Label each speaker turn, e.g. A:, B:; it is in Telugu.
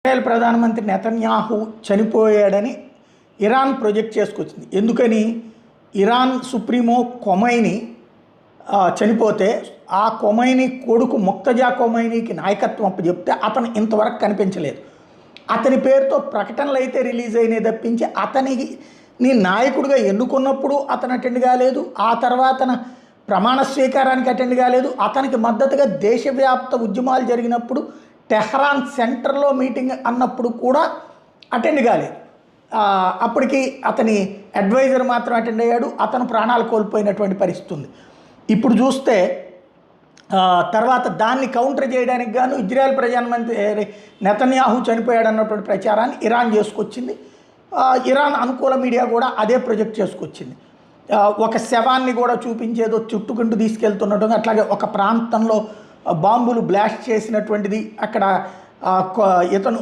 A: ఇజ్రాయెల్ ప్రధానమంత్రి నెతన్యాహు చనిపోయాడని ఇరాన్ ప్రొజెక్ట్ చేసుకొచ్చింది. ఎందుకని? ఇరాన్ సుప్రీమో ఖొమైనీ చనిపోతే ఆ ఖొమైనీ కొడుకు ముక్తజా ఖొమైనీకి నాయకత్వం అప్పచెప్తే అతను ఇంతవరకు కనిపించలేదు. అతని పేరుతో ప్రకటనలు అయితే రిలీజ్ అయినాయి తప్పించి అతని నాయకుడిగా ఎన్నుకున్నప్పుడు అతను అటెండ్ కాలేదు. ఆ తర్వాత ప్రమాణ స్వీకారానికి అటెండ్ కాలేదు. అతనికి మద్దతుగా దేశవ్యాప్త ఉద్యమాలు జరిగినప్పుడు టెహ్రాన్ సెంటర్లో మీటింగ్ అన్నప్పుడు కూడా అటెండ్ కాలేదు. అప్పటికి అతని అడ్వైజర్ మాత్రం అటెండ్ అయ్యాడు. అతను ప్రాణాలు కోల్పోయినటువంటి పరిస్థితి ఉంది. ఇప్పుడు చూస్తే తర్వాత దాన్ని కౌంటర్ చేయడానికి గాను ఇజ్రాయెల్ ప్రధానమంత్రి నెతన్యాహు చనిపోయాడు అన్నటువంటి ప్రచారాన్ని ఇరాన్ చేసుకొచ్చింది. ఇరాన్ అనుకూల మీడియా కూడా అదే ప్రొజెక్ట్ చేసుకొచ్చింది. ఒక శవాన్ని కూడా చూపించేదో చుట్టుకుంటూ తీసుకెళ్తున్నట్టు, అట్లాగే ఒక ప్రాంతంలో బాంబులు బ్లాస్ట్ చేసినటువంటిది, అక్కడ ఇతను